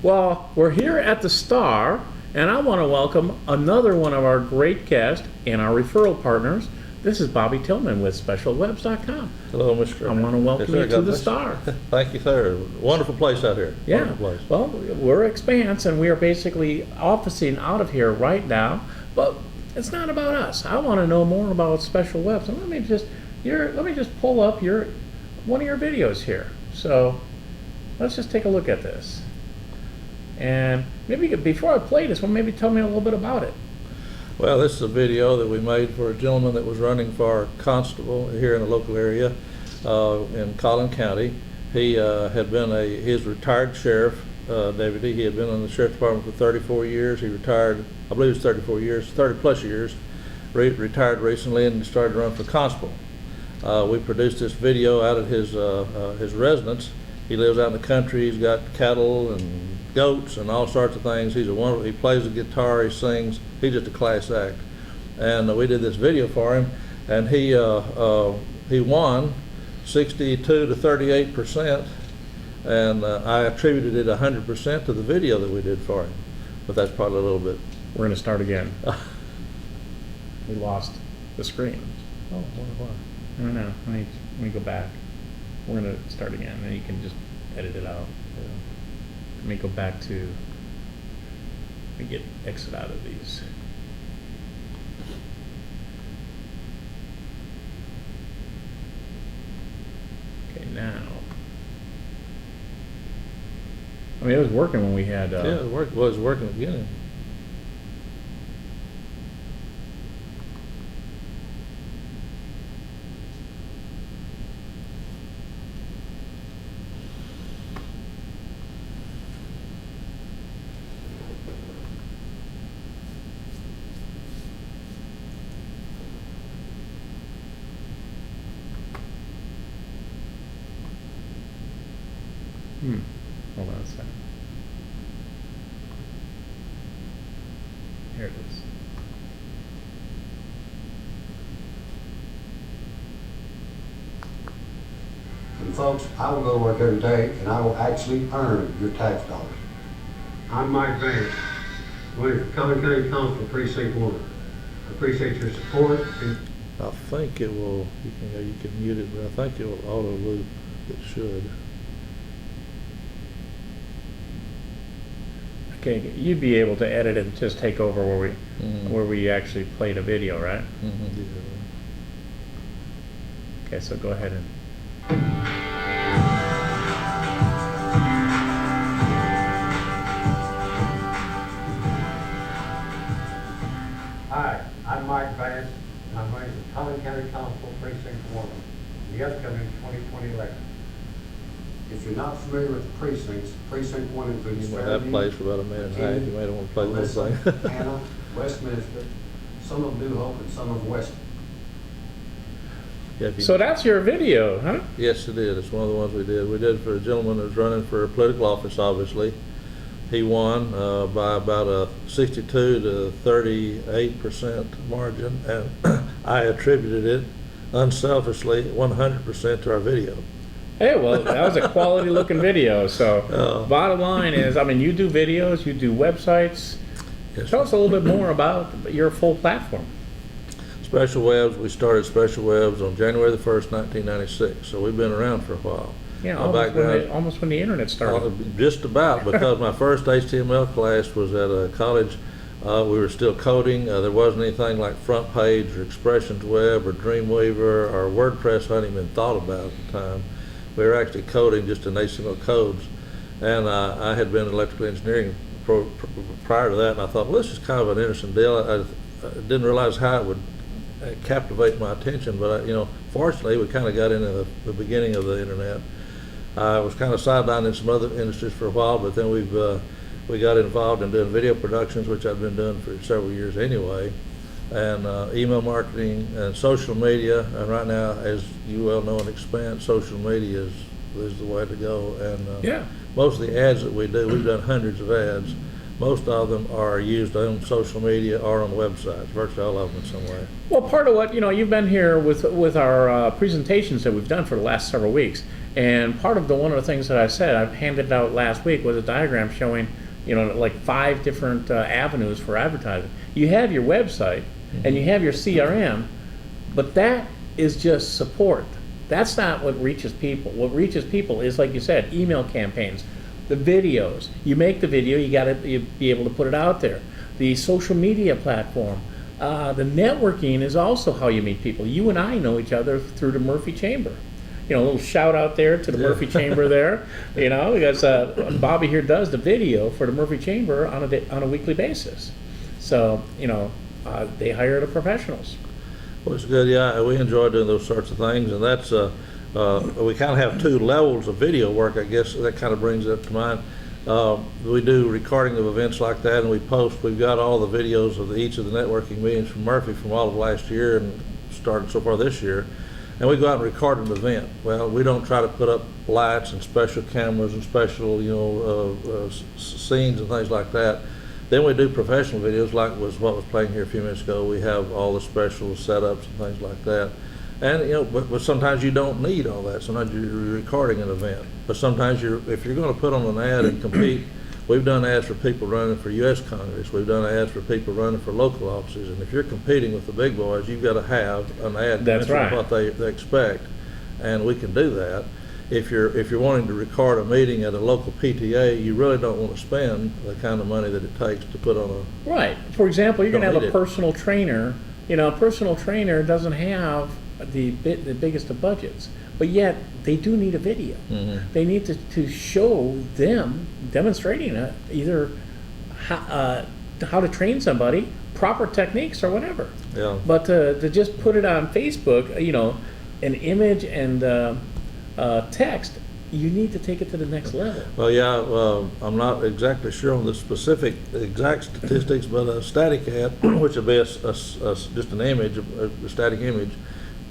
Well, we're here at the Star, and I want to welcome another one of our great guests and our referral partners. This is Bobby Tillman with SpecialWebs.com. Hello, Mr. I want to welcome you to the Star. Thank you, sir. Wonderful place out here. Yeah. Wonderful place. Well, we're Expanse, and we are basically officing out of here right now. But it's not about us. I want to know more about Special Webs. And let me just pull up one of your videos here. So let's just take a look at this. And maybe before I play this one, maybe tell me a little bit about it. Well, this is a video that we made for a gentleman that was running for constable here in the local area in Collin County. He had been his retired sheriff deputy. He had been in the sheriff's department for 34 years. He retired, I believe it was 34 years, 30 plus years. Retired recently and started to run for constable. We produced this video out at his residence. He lives out in the country. He's got cattle and goats and all sorts of things. He plays the guitar, he sings. He's just a class act. And we did this video for him, and he won 62 to 38%, and I attributed it 100% to the video that we did for him. But that's probably a little bit. We're going to start again. We lost the screen. Oh, I wonder why. I don't know. Let me go back. We're going to start again, and you can just edit it out. Yeah. Let me go back to, let me exit out of these. Okay, now. I mean, it was working when we had. Yeah, it was working at the beginning. Hold on a second. Here it is. And folks, I will go to work every day and I will actually earn your tax dollars. I'm Mike Vance, running for Collin County Constable Precinct 1. I appreciate your support. I think it will, you can mute it, but I think it will auto loop. It should. Okay, you'd be able to edit it and just take over where we actually played a video, right? Mm-hmm. Yeah. Okay, so go ahead and. Hi, I'm Mike Vance, and I'm running for Collin County Constable Precinct 1 in the upcoming 2020 election. If you're not familiar with the precincts, Precinct 1 includes You might have plays for about a minute and a half. You may don't want to play the whole Melissa, thing. Hannah, Westminster, some of New Hope, and some of Weston. Yeah, So that's your video, huh? yes, it is. It's one of the ones we did. We did it for a gentleman who's running for political office, obviously. He won by about a 62 to 38% margin, and I attributed it unselfishly 100% to our video. Hey, well, that was a quality looking video. So, bottom line is, I mean, you do videos, you do websites. Yes, Tell us a little bit more about your full platform. Special Webs, we started Special Webs on January the 1st, 1996, so we've been around for a while. Yeah, My almost when the internet started. Just about, because my first HTML class was at a college. We were still coding. There wasn't anything like Front Page or Expressions Web or Dreamweaver or WordPress hadn't even thought about at the time. We were actually coding just in HTML codes. And I had been in electrical engineering prior to that, and I thought, well, this is kind of an interesting deal. I didn't realize how it would captivate my attention, but fortunately, we kind of got into the beginning of the internet. I was kind of sidelined in some other industries for a while, but then we got involved in doing video productions, which I've been doing for several years anyway, and email marketing and social media. And right now, as you well know in Expanse, social media is the way to go. And Yeah. most of the ads that we do, we've done hundreds of ads. Most of them are used on social media or on websites, virtually all of them in some way. Well, part of what, you've been here with our presentations that we've done for the last several weeks, And part of one of the things that I said, I handed out last week, was a diagram showing, like 5 different avenues for advertising. You have your website and you have your CRM, but that is just support. That's not what reaches people. What reaches people is, like you said, email campaigns, the videos. You make the video, you got to be able to put it out there. The social media platform. The networking is also how you meet people. You and I know each other through the Murphy Chamber. A little shout out there to the Murphy Chamber there, because Bobby here does the video for the Murphy Chamber on a weekly basis. So, they hire the professionals. Well, it's good, yeah, we enjoy doing those sorts of things, and that's, we kind of have 2 levels of video work, I guess, that kind of brings it up to mind. We do recording of events like that, and we post. We've got all the videos of each of the networking meetings from Murphy from all of last year and started so far this year. And we go out and record an event. Well, we don't try to put up lights and special cameras and special, scenes and things like that. Then we do professional videos, like was what was playing here a few minutes ago. We have all the special setups and things like that. And but sometimes you don't need all that. Sometimes you're recording an event. But sometimes if you're going to put on an ad and compete, we've done ads for people running for U.S. Congress. We've done ads for people running for local offices. And if you're competing with the big boys, you've got to have an ad That's right. what they expect, and we can do that. If you're wanting to record a meeting at a local PTA, you really don't want to spend the kind of money that it takes to put on a. Right. For example, you're going to have Don't a need personal trainer. A personal trainer doesn't have the biggest of budgets, but yet they do need a video. Mm-hmm. They need to show them demonstrating either how to train somebody, proper techniques, or whatever. Yeah. But to just put it on Facebook, an image and text, you need to take it to the next level. Well, yeah, I'm not exactly sure on the exact statistics, but a static ad, which would be just an image, a static image,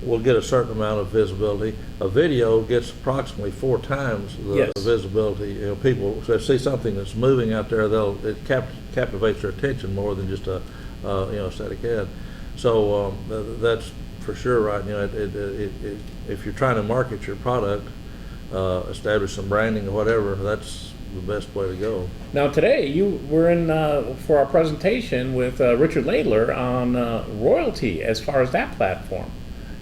will get a certain amount of visibility. A video gets approximately 4 times the Yes. visibility. People, if they see something that's moving out there, it captivates their attention more than just a static ad. So that's for sure right. If you're trying to market your product, establish some branding or whatever, that's the best way to go. Now today you were in for our presentation with Richard Laidler on royalty as far as that platform.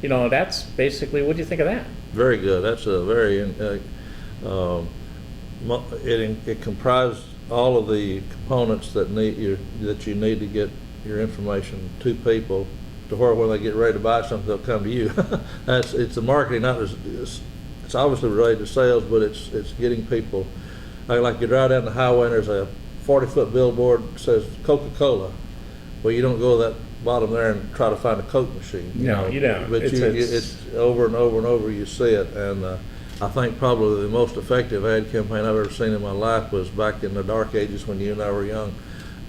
That's basically, what do you think of that? Very good. That's a very it comprises all of the components that you need to get your information to people, to where when they get ready to buy something, they'll come to you. It's the marketing, it's obviously related to sales, but it's getting people. Like you drive down the highway and there's a 40-foot billboard that says Coca-Cola. Well, you don't go to that bottom there and try to find a Coke machine. No, you don't. But it's over and over and over you see it. And I think probably the most effective ad campaign I've ever seen in my life was back in the dark ages when you and I were young.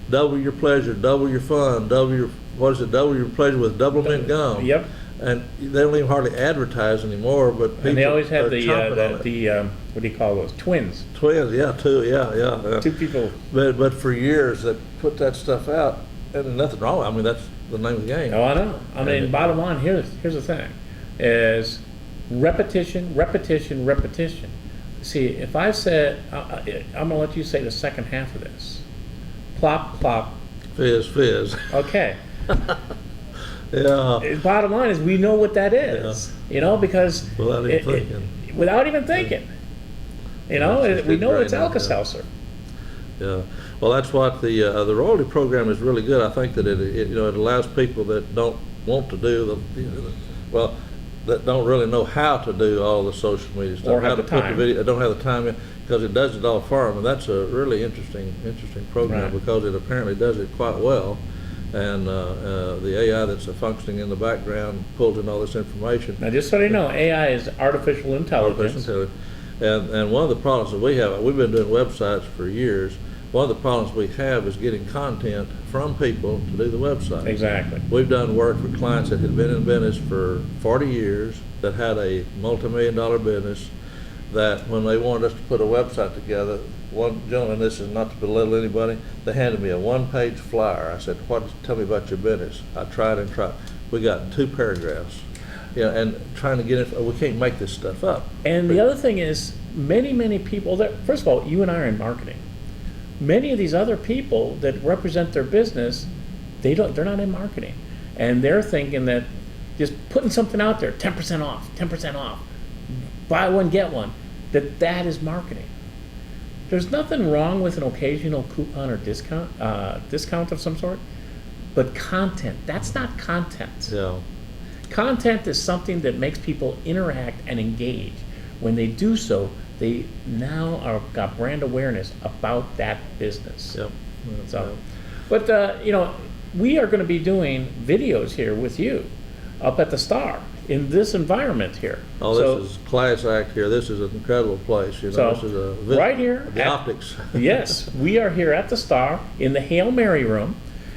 Double your pleasure, double your fun, double your pleasure with double mint gum. Yep. And they don't even hardly advertise anymore, but people And they always have are the chomping on it. what do you call those? Twins. Twins, yeah, yeah. 2 people. But for years they put that stuff out, and there's nothing wrong. I mean, that's the name of the game. Oh, I know. I mean, bottom line, here's the thing, is repetition. See, if I said, I'm going to let you say the second half of this. Plop, plop. Fizz. Okay. Yeah. Bottom line is, we know what that is. Because Without even thinking. Without even thinking. We know it's Alka-Seltzer. Yeah. Well, that's what the royalty program is really good. I think that it allows people that don't want to do that don't really know how to do all the social media stuff, Or how have to the put time. the video, don't have the time, because it does it all for them, and that's a really interesting program. Right. Because it apparently does it quite well, and the AI that's functioning in the background pulls in all this information. Now, just so you know, AI is artificial intelligence. And one of the problems that we have, we've been doing websites for years. One of the problems we have is getting content from people to do the website. Exactly. We've done work for clients that had been in business for 40 years, that had a multi-million-dollar business, that when they wanted us to put a website together, one gentleman, this is not to belittle anybody, they handed me a 1-page flyer. I said, tell me about your business. I tried and tried. We got 2 paragraphs. Yeah, and trying to get it, we can't make this stuff up. And the other thing is, many people that, first of all, you and I are in marketing. Many of these other people that represent their business, they're not in marketing. And they're thinking that just putting something out there, 10% off, 10% off, buy one, get one, that is marketing. There's nothing wrong with an occasional coupon or discount of some sort, but content, that's not content. Yeah, Content is something that makes people interact and engage. When they do so, they now got brand awareness about that business. yep. So, but we are going to be doing videos here with you up at the Star in this environment here. Oh, So- this is class act here. This is an incredible place, you know, So, this is a right here the at- optics. Yes, we are here at the Star in the Hail Mary room,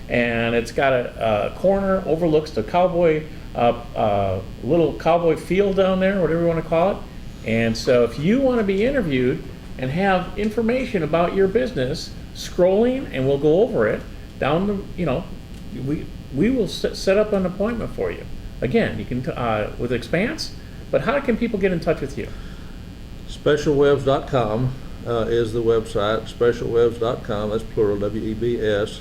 and it's got a corner overlooks the cowboy, little cowboy field down there, whatever you want to call it. And so if you want to be interviewed and have information about your business, scrolling, and we'll go over it down the, we will set up an appointment for you. Again, you can, with Expanse, but how can people get in touch with you? Specialwebs.com is the website, specialwebs.com, that's plural, W-E-B-S.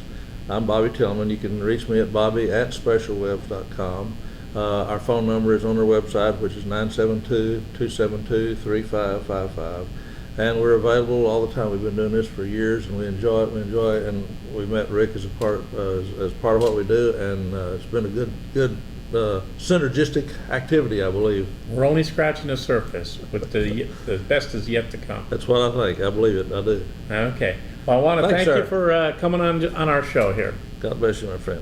I'm Bobby Tillman. You can reach me at bobby@specialwebs.com. Our phone number is on our website, which is 972-272-3555. And we're available all the time. We've been doing this for years, and we enjoy it. And we met Rick as part of what we do, and it's been a good synergistic activity, I believe. We're only scratching the surface, but the best is yet to come. That's what I think. I believe it. I do. Okay. Well, I want to Thanks, thank you sir. for coming on our show here. God bless you, my friend.